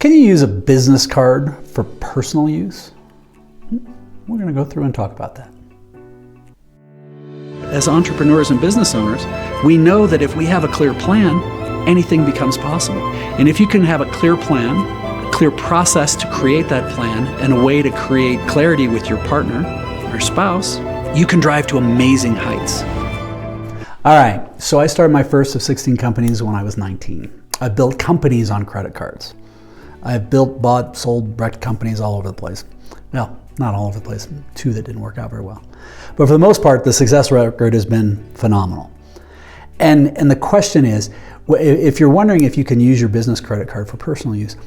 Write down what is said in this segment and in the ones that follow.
Can you use a business card for personal use? We're going to go through and talk about that. As entrepreneurs and business owners, we know that if we have a clear plan, anything becomes possible. And if you can have a clear plan, a clear process to create that plan, and a way to create clarity with your partner or spouse, you can drive to amazing heights. All right, so I started my first of 16 companies when I was 19. I built companies on credit cards. I've built, bought, sold, wrecked companies all over the place. Well, not all over the place, 2 that didn't work out very well. But for the most part, the success record has been phenomenal. And the question is, if you're wondering if you can use your business credit card for personal use,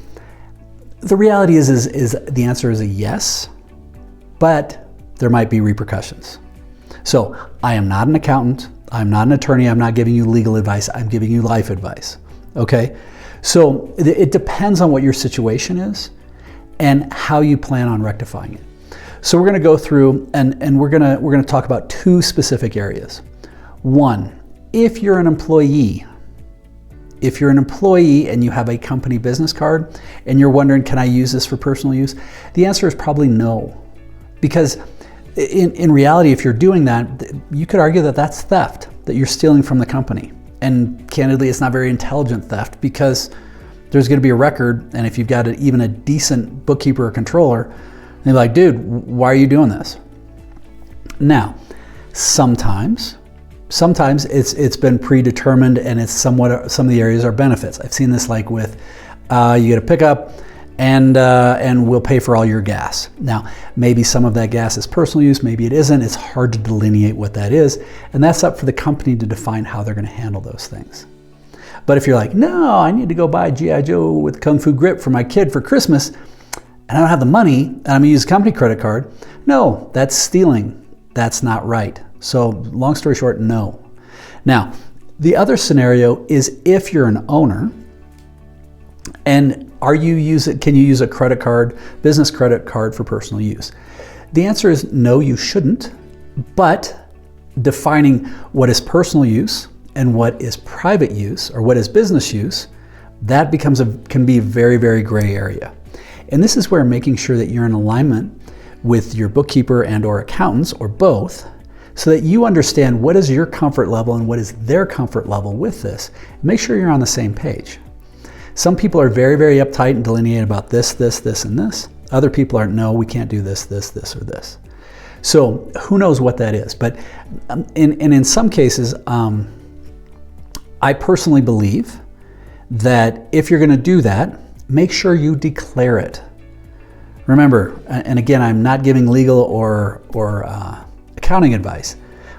the reality is the answer is a yes, but there might be repercussions. So I am not an accountant, I'm not an attorney, I'm not giving you legal advice, I'm giving you life advice, okay? So it depends on what your situation is and how you plan on rectifying it. So we're gonna go through and we're gonna talk about 2 specific areas. 1, if you're an employee and you have a company business card and you're wondering, can I use this for personal use? The answer is probably no. Because in reality, if you're doing that, you could argue that that's theft, that you're stealing from the company. And candidly, it's not very intelligent theft because there's gonna be a record, and if you've got even a decent bookkeeper or controller, they're like, dude, why are you doing this? Now, sometimes it's been predetermined and it's some of the areas are benefits. I've seen this like with, you get a pickup and we'll pay for all your gas. Now, maybe some of that gas is personal use, maybe it isn't. It's hard to delineate what that is. And that's up for the company to define how they're gonna handle those things. But if you're like, no, I need to go buy G.I. Joe with Kung Fu grip for my kid for Christmas, and I don't have the money, and I'm gonna use a company credit card, no, that's stealing. That's not right. So long story short, no. Now, the other scenario is if you're an owner, and can you use a credit card, business credit card for personal use? The answer is no, you shouldn't, but defining what is personal use and what is private use or what is business use, that can be a very, very gray area. And this is where making sure that you're in alignment with your bookkeeper and or accountants or both, so that you understand what is your comfort level and what is their comfort level with this. Make sure you're on the same page. Some people are very, very uptight and delineate about this, and this. Other people are, no, we can't do this, or this. So who knows what that is? But in some cases, I personally believe that if you're gonna do that, make sure you declare it. Remember, and again, I'm not giving legal or accounting advice,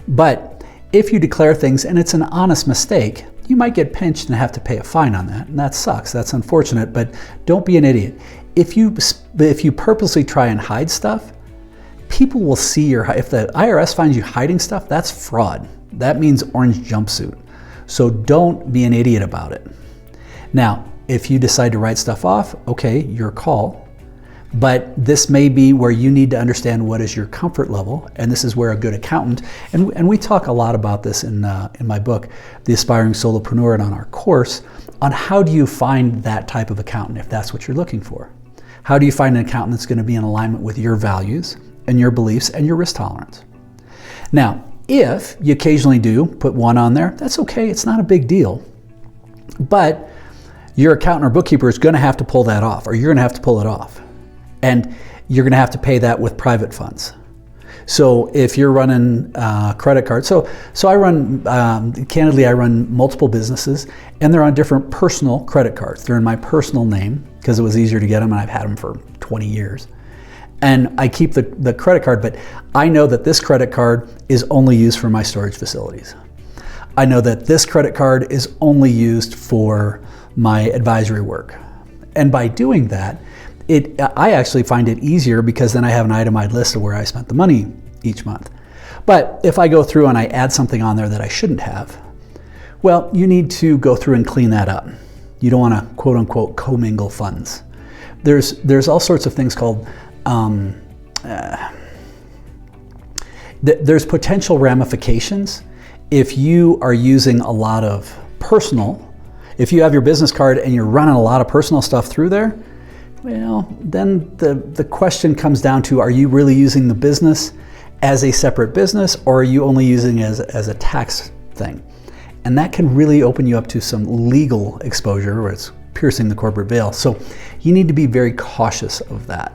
but if you declare things and it's an honest mistake, you might get pinched and have to pay a fine on that, and that sucks, that's unfortunate, but don't be an idiot. If you purposely try and hide stuff, people will see if the IRS finds you hiding stuff, that's fraud. That means orange jumpsuit. So don't be an idiot about it. Now, if you decide to write stuff off, okay, your call. But this may be where you need to understand what is your comfort level, and this is where a good accountant, and we talk a lot about this in my book, The Aspiring Solopreneur, and on our course, on how do you find that type of accountant if that's what you're looking for. How do you find an accountant that's going to be in alignment with your values and your beliefs and your risk tolerance? Now, if you occasionally do put one on there, that's okay, it's not a big deal. But your accountant or bookkeeper is going to have to pull that off, or you're going to have to pull it off. And you're going to have to pay that with private funds. So if you're running credit cards, so I run, candidly, I run multiple businesses, and they're on different personal credit cards. They're in my personal name because it was easier to get them, and I've had them for 20 years. And I keep the credit card, but I know that this credit card is only used for my storage facilities. I know that this credit card is only used for my advisory work. And by doing that, I actually find it easier because then I have an itemized list of where I spent the money each month. But if I go through and I add something on there that I shouldn't have, well, you need to go through and clean that up. You don't want to quote unquote commingle funds. There's all sorts of things called, there's potential ramifications if you are using a lot of personal. If you have your business card and you're running a lot of personal stuff through there, Well, then the question comes down to, are you really using the business as a separate business, or are you only using it as a tax thing? And that can really open you up to some legal exposure where it's piercing the corporate veil. So you need to be very cautious of that.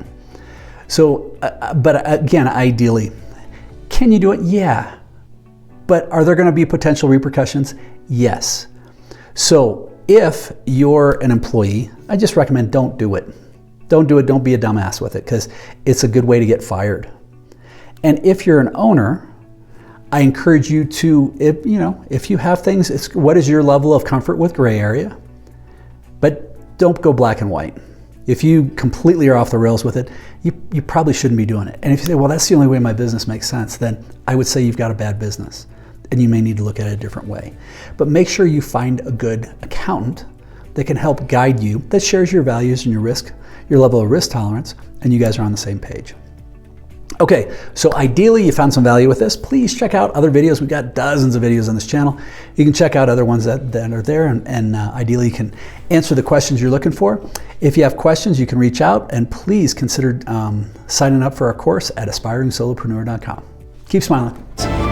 So, but again, ideally, can you do it? Yeah. But are there going to be potential repercussions? Yes. So if you're an employee, I just recommend don't do it. Don't do it. Don't be a dumbass with it, because it's a good way to get fired. And if you're an owner, I encourage you to, if you have things, what is your level of comfort with gray area? But don't go black and white. If you completely are off the rails with it, you probably shouldn't be doing it. And if you say, well, that's the only way my business makes sense, then I would say you've got a bad business and you may need to look at it a different way. But make sure you find a good accountant that can help guide you, that shares your values and your level of risk tolerance, and you guys are on the same page. Okay, so ideally you found some value with this. Please check out other videos. We've got dozens of videos on this channel. You can check out other ones that are there, and ideally you can answer the questions you're looking for. If you have questions, you can reach out, and please consider signing up for our course at aspiringsolopreneur.com. Keep smiling.